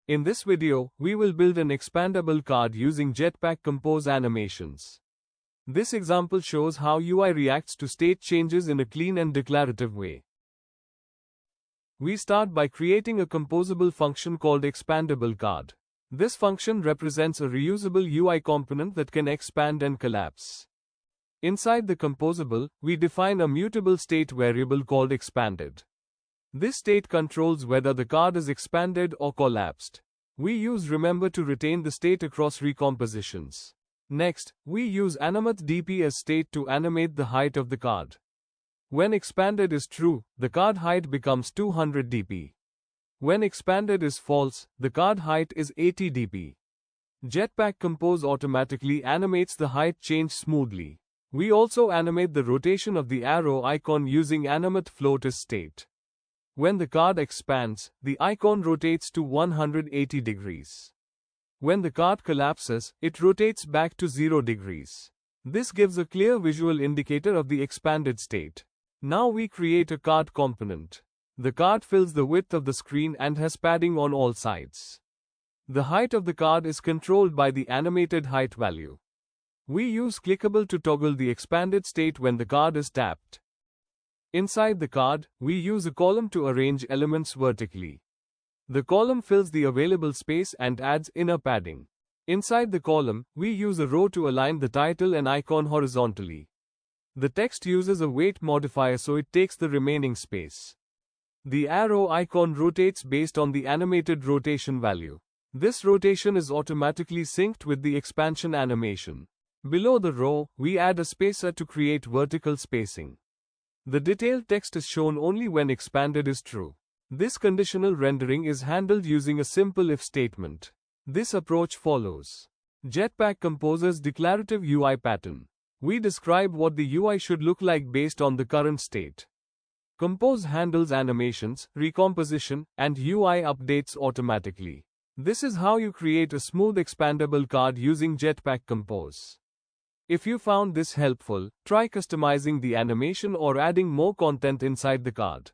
In this video, we will build an expandable card using Jetpack Compose animations. This example shows how UI reacts to state changes in a clean and declarative way. We start by creating a composable function called Expandable card. This function represents a reusable UI component that can expand and collapse. Inside the composable, we define a mutable state variable called expanded. This state controls whether the card is expanded or collapsed. We use remember to retain the state across recompositions. Next, we use animateDpAsState to animate the height of the card. When expanded is true, the card height becomes 200 dp. When expanded is false, the card height is 80 dp. Jetpack Compose automatically animates the height change smoothly. We also animate the rotation of the arrow icon using animateFloatAsState. When the card expands, the icon rotates to 180 degrees. When the card collapses, it rotates back to 0 degrees. This gives a clear visual indicator of the expanded state. Now we create a card component. The card fills the width of the screen and has padding on all sides. The height of the card is controlled by the animated height value. We use clickable to toggle the expanded state when the card is tapped. Inside the card, we use a column to arrange elements vertically. The column fills the available space and adds inner padding. Inside the column, we use a row to align the title and icon horizontally. The text uses a weight modifier so it takes the remaining space. The arrow icon rotates based on the animated rotation value. This rotation is automatically synced with the expansion animation. Below the row, we add a spacer to create vertical spacing. The detailed text is shown only when expanded is true. This conditional rendering is handled using a simple if statement. This approach follows Jetpack Compose's declarative UI pattern. We describe what the UI should look like based on the current state. Compose handles animations, recomposition, and UI updates automatically. This is how you create a smooth expandable card using Jetpack Compose. If you found this helpful, try customizing the animation or adding more content inside the card.